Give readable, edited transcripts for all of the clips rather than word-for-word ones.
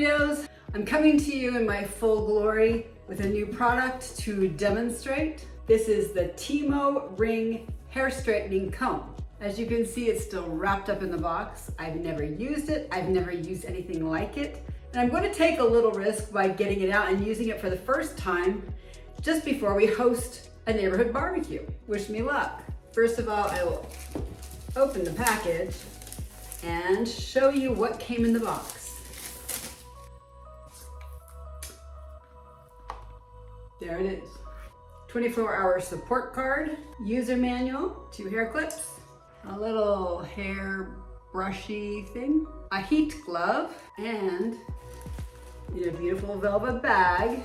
videos. I'm coming to you in my full glory with a new product to demonstrate. This is the Tymo Ring Hair Straightening Comb. As you can see, it's still wrapped up in the box. I've never used it. I've never used anything like it. And I'm going to take a little risk by getting it out and using it for the first time just before we host a neighborhood barbecue. Wish me luck. First of all, I will open the package and show you what came in the box. There it is. 24-hour support card, user manual, 2 hair clips, a little hair brushy thing, a heat glove, and in a beautiful velvet bag,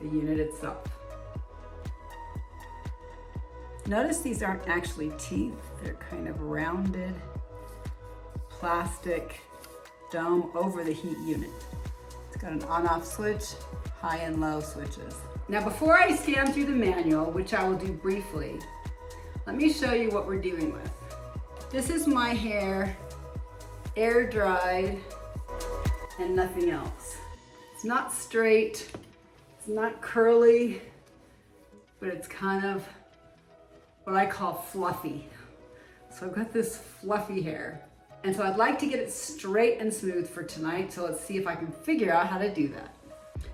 the unit itself. Notice these aren't actually teeth, they're kind of rounded plastic dome over the heat unit. It's got an on-off switch, high and low switches. Now before I scan through the manual, which I will do briefly, let me show you what we're dealing with. This is my hair, air dried, and nothing else. It's not straight, it's not curly, but it's kind of what I call fluffy. So I've got this fluffy hair. And so I'd like to get it straight and smooth for tonight, so let's see if I can figure out how to do that.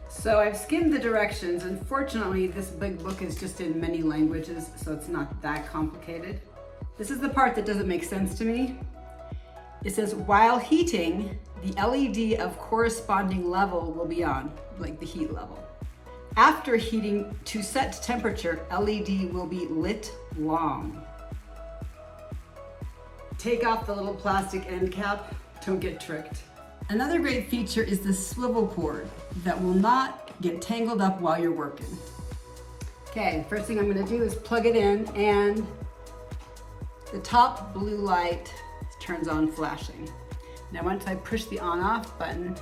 So I've skimmed the directions. Unfortunately, this big book is just in many languages, so it's not that complicated. This is the part that doesn't make sense to me. It says, while heating, the LED of corresponding level will be on, like the heat level. After heating to set temperature, LED will be lit long. Take off the little plastic end cap, don't get tricked. Another great feature is the swivel cord that will not get tangled up while you're working. Okay, first thing I'm gonna do is plug it in, and the top blue light turns on flashing. Now once I push the on-off button,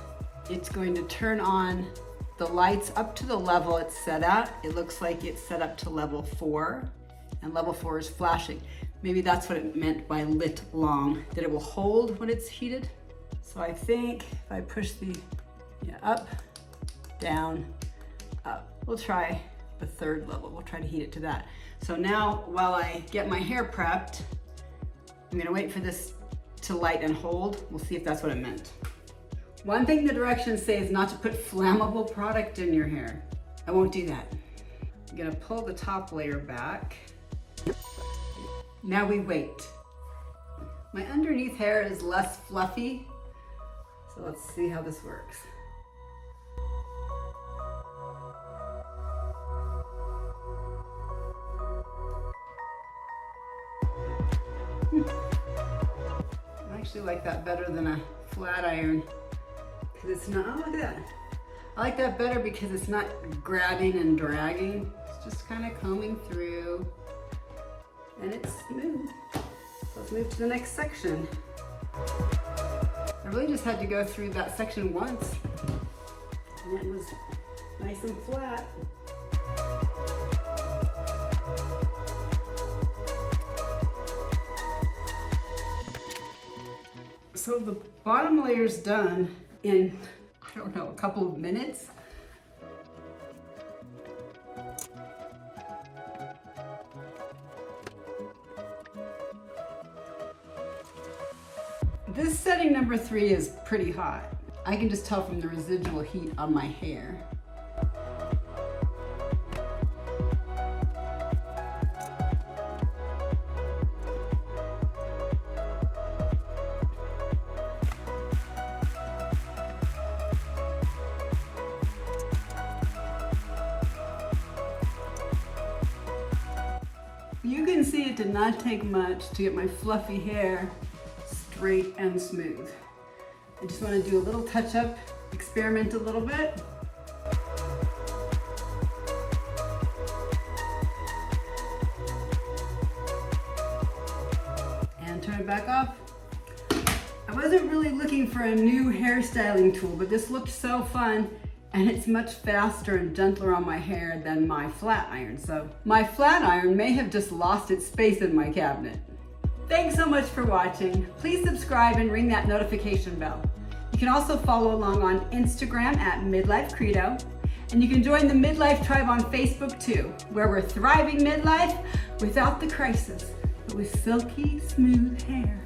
it's going to turn on the lights up to the level it's set at. It looks like it's set up to level 4, and level 4 is flashing. Maybe that's what it meant by lit long, that it will hold when it's heated. So I think if I push the up, down, up. We'll try the 3rd level. We'll try to heat it to that. So now while I get my hair prepped, I'm gonna wait for this to light and hold. We'll see if that's what it meant. One thing the directions say is not to put flammable product in your hair. I won't do that. I'm gonna pull the top layer back. Now we wait. My underneath hair is less fluffy, so let's see how this works. I actually like that better than a flat iron, because it's not, oh look at that. I like that better because it's not grabbing and dragging. It's just kind of combing through, and it's smooth. Let's move to the next section. I really just had to go through that section once, and it was nice and flat. So the bottom layer's done in, I don't know, a couple of minutes. This setting number 3 is pretty hot. I can just tell from the residual heat on my hair. You can see it did not take much to get my fluffy hair straight and smooth. I just want to do a little touch-up, experiment a little bit. And turn it back off. I wasn't really looking for a new hairstyling tool, but this looked so fun, and it's much faster and gentler on my hair than my flat iron. So my flat iron may have just lost its space in my cabinet. Thanks so much for watching. Please subscribe and ring that notification bell. You can also follow along on Instagram at Midlife Credo. And you can join the Midlife Tribe on Facebook too, where we're thriving midlife without the crisis, but with silky smooth hair.